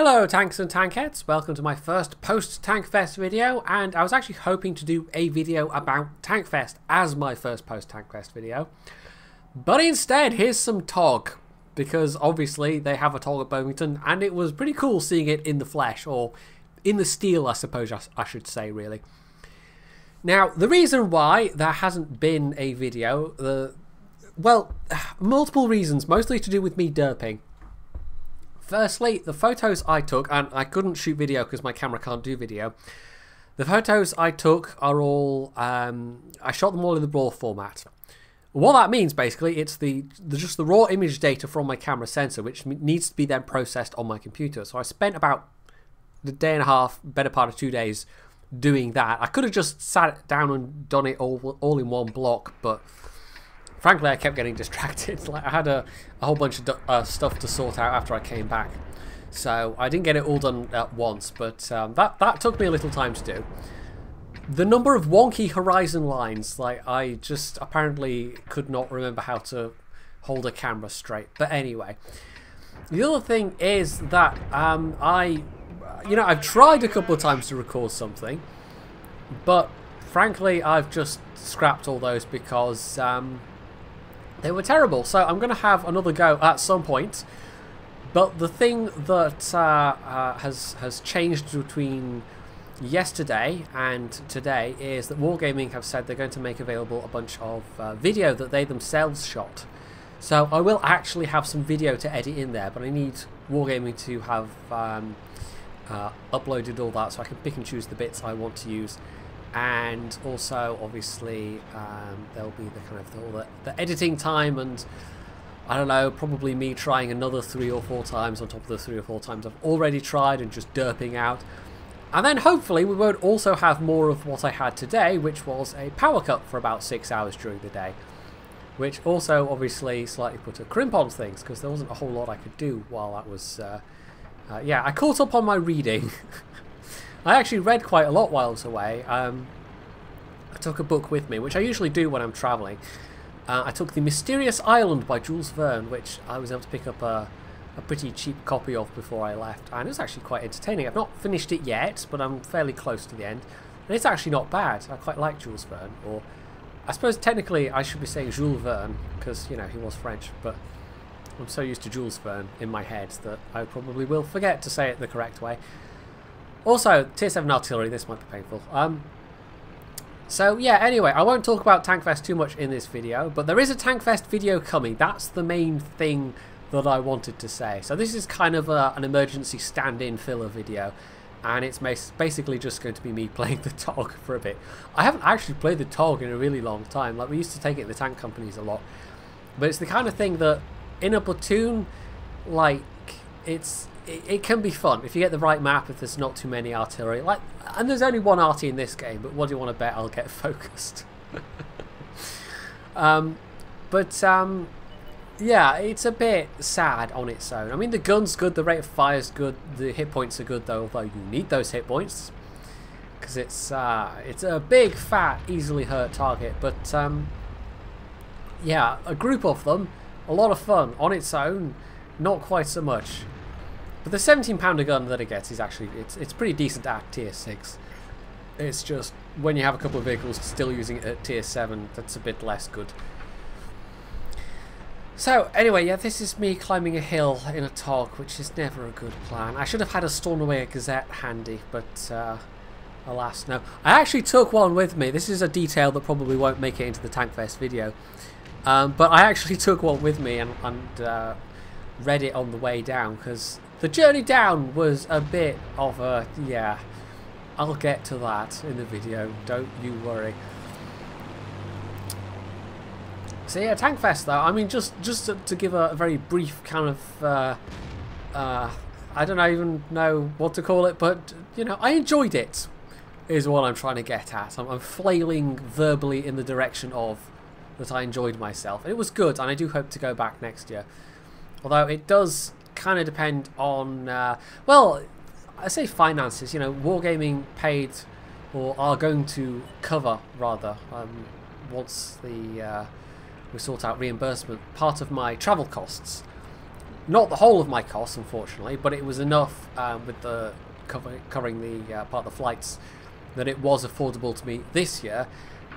Hello tanks and tankettes, welcome to my first post-Tankfest video, and I was actually hoping to do a video about Tankfest as my first post-Tankfest video, but instead here's some TOG, because obviously they have a TOG at Birmingham and it was pretty cool seeing it in the flesh, or in the steel I suppose I should say really. Now the reason why there hasn't been a video, well, multiple reasons, mostly to do with me derping. Firstly, the photos I took, and I couldn't shoot video because my camera can't do video. The photos I took are all, I shot them all in the RAW format. What that means basically, it's just the raw image data from my camera sensor, which needs to be then processed on my computer. So I spent about a day and a half, better part of 2 days, doing that. I could have just sat down and done it all in one block, but frankly, I kept getting distracted. Like I had a whole bunch of stuff to sort out after I came back, so I didn't get it all done at once. But that took me a little time to do. The number of wonky horizon lines, like I just apparently could not remember how to hold a camera straight. But anyway, the other thing is that I've tried a couple of times to record something, but frankly, I've just scrapped all those because they were terrible. So I'm going to have another go at some point. But the thing that has changed between yesterday and today is that Wargaming have said they're going to make available a bunch of video that they themselves shot. So I will actually have some video to edit in there, but I need Wargaming to have uploaded all that so I can pick and choose the bits I want to use. And also, obviously, there'll be the kind of the editing time, and I don't know, probably me trying another 3 or 4 times on top of the 3 or 4 times I've already tried and just derping out. And then hopefully we won't also have more of what I had today, which was a power cut for about 6 hours during the day, which also obviously slightly put a crimp on things because there wasn't a whole lot I could do while that was. Yeah, I caught up on my reading. I actually read quite a lot while I was away. I took a book with me, which I usually do when I'm travelling. I took The Mysterious Island by Jules Verne, which I was able to pick up a pretty cheap copy of before I left. And it was actually quite entertaining. I've not finished it yet, but I'm fairly close to the end. And it's actually not bad. I quite like Jules Verne. Or I suppose technically I should be saying Jules Verne, because, you know, he was French. But I'm so used to Jules Verne in my head that I probably will forget to say it the correct way. Also, Tier 7 artillery, this might be painful. So yeah, anyway, I won't talk about Tankfest too much in this video, but there is a Tankfest video coming. That's the main thing that I wanted to say. So this is kind of an emergency stand-in filler video, and it's basically just going to be me playing the TOG for a bit. I haven't actually played the TOG in a really long time. Like, we used to take it to the tank companies a lot, but it's the kind of thing that in a platoon, like, it can be fun if you get the right map, if there's not too many artillery. Like, and there's only one arty in this game, but what do you want to bet I'll get focused? Yeah, it's a bit sad on its own. I mean, the gun's good, the rate of fire's good, the hit points are good though, although you need those hit points because it's a big, fat, easily hurt target. But yeah, a group of them, a lot of fun. On its own, not quite so much. But the 17-pounder gun that it gets is actually, it's pretty decent at tier 6. It's just when you have a couple of vehicles still using it at tier 7, that's a bit less good. So anyway, yeah, this is me climbing a hill in a TOG, which is never a good plan. I should have had a Stornoway Gazette handy, but alas, no. I actually took one with me. This is a detail that probably won't make it into the Tankfest video. But I actually took one with me and read it on the way down, because the journey down was a bit of a, yeah, I'll get to that in the video, don't you worry. So yeah, Tankfest though, I mean, just to give a very brief kind of, I don't even know what to call it, but, you know, I enjoyed it, is what I'm trying to get at. I'm flailing verbally in the direction of that I enjoyed myself. And it was good, and I do hope to go back next year. Although it does kind of depend on, well, I say finances, you know, Wargaming paid, or are going to cover, rather, once we sort out reimbursement, part of my travel costs. Not the whole of my costs, unfortunately, but it was enough with the covering the part of the flights that it was affordable to me this year.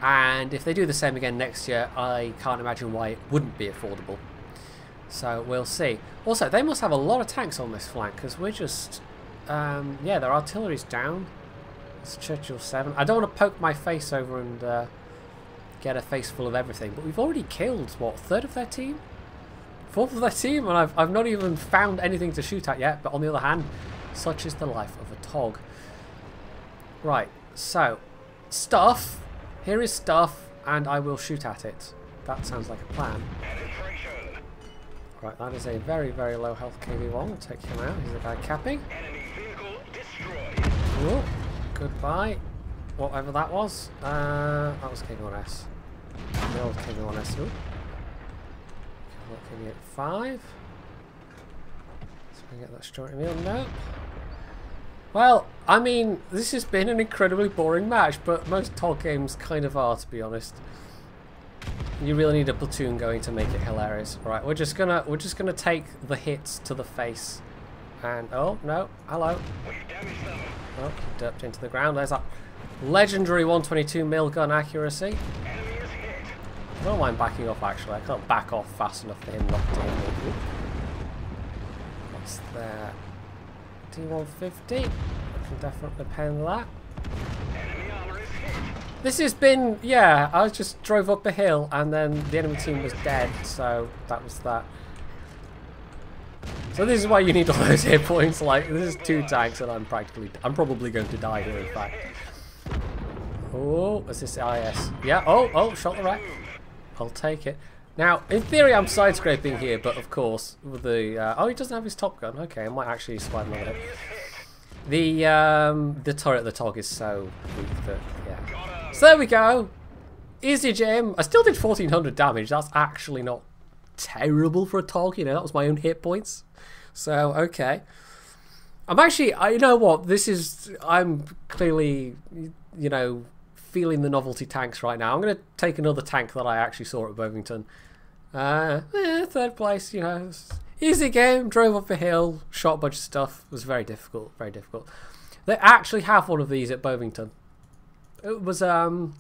And if they do the same again next year, I can't imagine why it wouldn't be affordable. So we'll see. Also, they must have a lot of tanks on this flank, because we're just... yeah, their artillery's down. It's Churchill 7. I don't want to poke my face over and get a face full of everything, but we've already killed, what, a third of their team? Fourth of their team? And I've not even found anything to shoot at yet, but on the other hand, such is the life of a TOG. Right, so, stuff. Here is stuff, and I will shoot at it. That sounds like a plan. Right, that is a very, very low health KV1. We'll take him out. He's the guy capping. Ooh, goodbye. Whatever that was. That was KV1S. The old KV1S. Ooh. KV at 5. So we get that straight meal. Nope. Well, I mean, this has been an incredibly boring match, but most TOG games kind of are, to be honest. You really need a platoon going to make it hilarious. Right, we're just gonna take the hits to the face. And oh no, hello. Oh, he dipped into the ground. There's that legendary 122mm gun accuracy. I don't mind backing off actually. I can't back off fast enough for him not to hit me. What's there? T150. I can definitely pen that. This has been, yeah, I just drove up a hill and then the enemy team was dead, so that was that. So this is why you need all those hit points. Like, this is 2 tanks and I'm probably going to die here, in fact. Oh, is this IS? Yeah, oh, shot the wreck. I'll take it. Now, in theory, I'm side-scraping here, but of course, with the... oh, he doesn't have his top gun. Okay, I might actually survive another hit. The turret of the TOG is so weak that, yeah. So there we go. Easy Jim. I still did 1400 damage. That's actually not terrible for a TOG, you know. That was my own hit points. So, okay. I'm actually... you know what? This is... I'm clearly, you know, feeling the novelty tanks right now. I'm going to take another tank that I actually saw at Bovington. Third place, you know. Easy game, drove up a hill, shot a bunch of stuff. It was very difficult, very difficult. They actually have one of these at Bovington. It was, I can't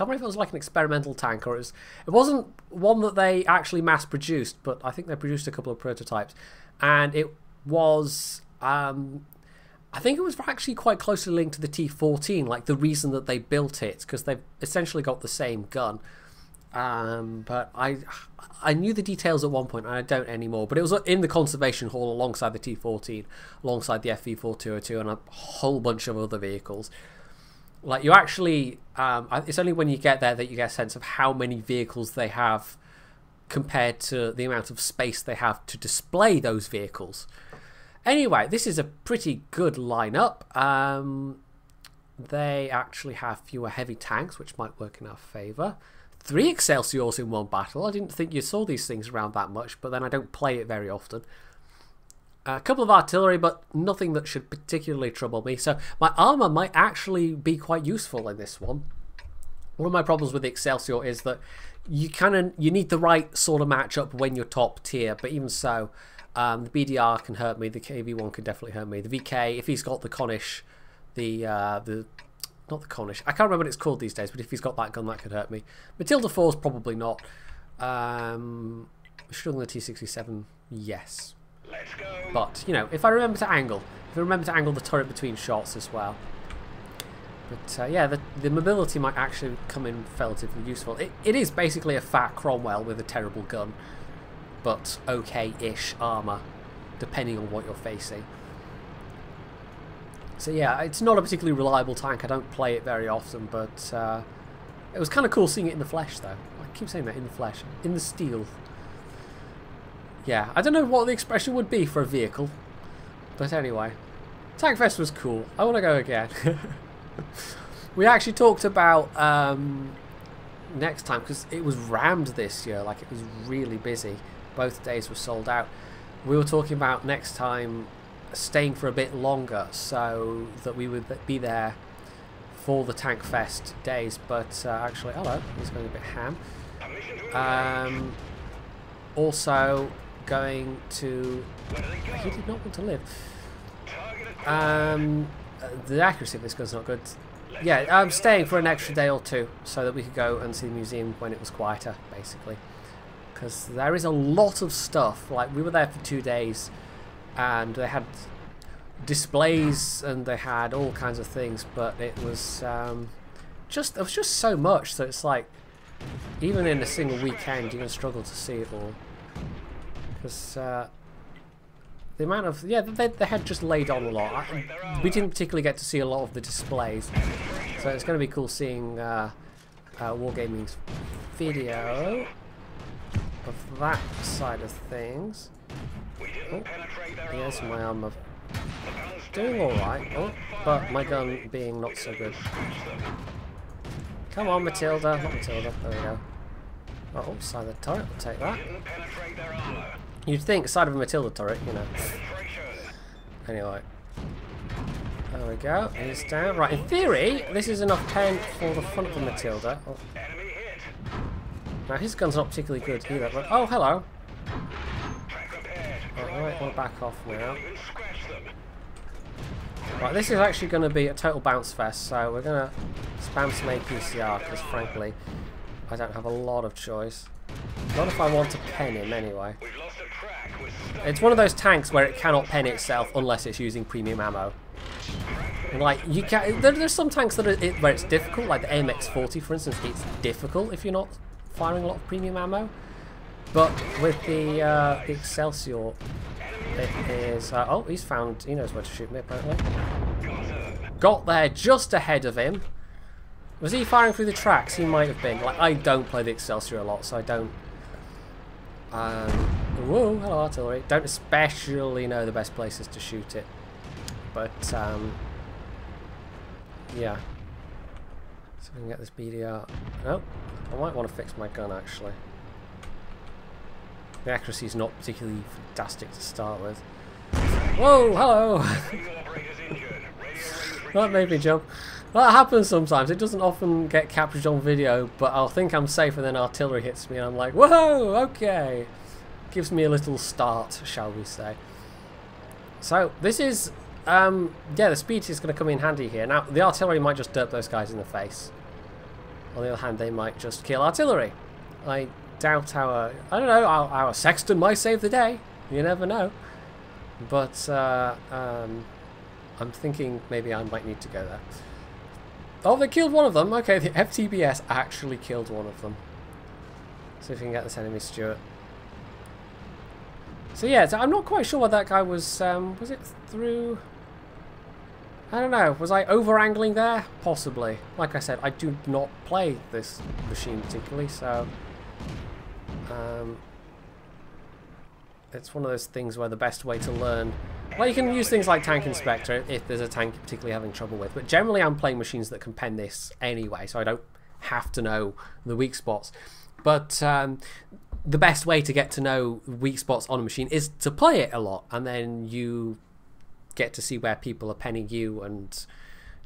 remember if it was like an experimental tank or it wasn't one that they actually mass produced, but I think they produced a couple of prototypes. And it was, I think it was actually quite closely linked to the T14, like the reason that they built it, because they've essentially got the same gun. But I knew the details at one point, and I don't anymore. But it was in the conservation hall alongside the T14, alongside the FV4202, and a whole bunch of other vehicles. Like, you actually, it's only when you get there that you get a sense of how many vehicles they have compared to the amount of space they have to display those vehicles. Anyway, this is a pretty good lineup. They actually have fewer heavy tanks, which might work in our favour. 3 Excelsiors in one battle. I didn't think you saw these things around that much, but then I don't play it very often. A couple of artillery, but nothing that should particularly trouble me. So my armour might actually be quite useful in this one. One of my problems with the Excelsior is that you need the right sort of matchup when you're top tier, but even so, the BDR can hurt me, the KV1 can definitely hurt me. The VK, if he's got the Cornish, not the Cornish, I can't remember what it's called these days, but if he's got that gun, that could hurt me. Matilda 4's probably not. Struggling the T67, yes. Let's go. But, you know, if I remember to angle the turret between shots as well. But, yeah, the mobility might actually come in relatively useful. It is basically a fat Cromwell with a terrible gun, but okay-ish armour, depending on what you're facing. So yeah, it's not a particularly reliable tank. I don't play it very often, but it was kind of cool seeing it in the flesh, though. I keep saying that, in the flesh. In the steel. Yeah, I don't know what the expression would be for a vehicle. But anyway, Tankfest was cool. I want to go again. We actually talked about next time, because it was rammed this year. Like, it was really busy. Both days were sold out. We were talking about next time staying for a bit longer so that we would be there for the Tank Fest days, but actually, hello, he's going a bit ham. Also, going to... He did not want to live. The accuracy of this gun's not good. Yeah, I'm staying for an extra day or two so that we could go and see the museum when it was quieter, basically. Because there is a lot of stuff. Like, we were there for 2 days and they had displays and they had all kinds of things, but it was just so much, so it's like even in a single weekend you're going to struggle to see it all, because the amount of they had just laid on a lot. We didn't particularly get to see a lot of the displays, so it's going to be cool seeing Wargaming's video of that side of things. Oh, yes, my armor doing alright, but my gun being not so good. Come on, Matilda, not Matilda, there we go. Oh, side of the turret, we'll take that. You'd think side of a Matilda turret, you know. Anyway. There we go, he's down. Right, in theory, this is enough pen for the front of the Matilda. Oh. Now, his gun's not particularly good either, but oh, hello. I might want to back off now. Right, this is actually going to be a total bounce fest, so we're going to spam some APCR, because frankly, I don't have a lot of choice. Not if I want to pen him, anyway. It's one of those tanks where it cannot pen itself unless it's using premium ammo. And like, you can, there's some tanks that are, where it's difficult, like the AMX-40, for instance, it's difficult if you're not firing a lot of premium ammo. But with the Excelsior, it is... oh, he knows where to shoot me, apparently. Got there just ahead of him. Was he firing through the tracks? He might have been. Like, I don't play the Excelsior a lot, so I don't... whoa, hello, artillery. Don't especially know the best places to shoot it. But, yeah. So we can get this BDR... Oh, I might want to fix my gun, actually. The accuracy is not particularly fantastic to start with. Whoa, hello! That made me jump. That happens sometimes. It doesn't often get captured on video, but I'll think I'm safe and then artillery hits me and I'm like, whoa, okay. Gives me a little start, shall we say. So, this is, yeah, the speed is going to come in handy here. Now, the artillery might just derp those guys in the face. On the other hand, they might just kill artillery. I doubt I don't know, our sexton might save the day. You never know. But I'm thinking maybe I might need to go there. Oh, they killed one of them. Okay, the FTBS actually killed one of them. See if we can get this enemy Stuart. So yeah, so I'm not quite sure what that guy was it through... I don't know, was I over-angling there? Possibly. Like I said, I do not play this machine particularly, so... it's one of those things where the best way to learn... Well, you can use things like Tank Inspector if there's a tank you're particularly having trouble with, but generally I'm playing machines that can pen this anyway, so I don't have to know the weak spots. But the best way to get to know weak spots on a machine is to play it a lot, and then you get to see where people are penning you, and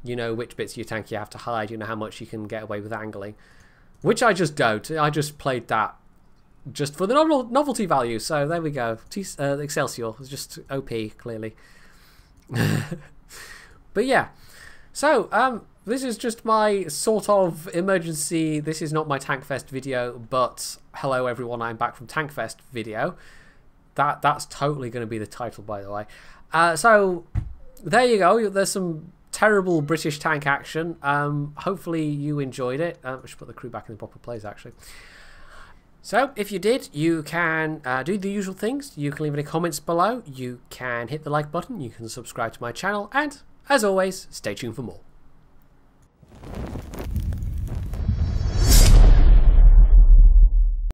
you know which bits of your tank you have to hide, you know how much you can get away with angling. Which I just don't. I just played that just for the novelty value, so there we go. Excelsior is just OP, clearly. But yeah, so this is just my sort of emergency, this is not my Tankfest video, but hello everyone, I'm back from Tankfest video. That's totally going to be the title, by the way. So there you go, there's some terrible British tank action. Hopefully you enjoyed it. I should put the crew back in the proper place, actually. So, if you did, you can do the usual things. You can leave any comments below. You can hit the like button. You can subscribe to my channel. And, as always, stay tuned for more.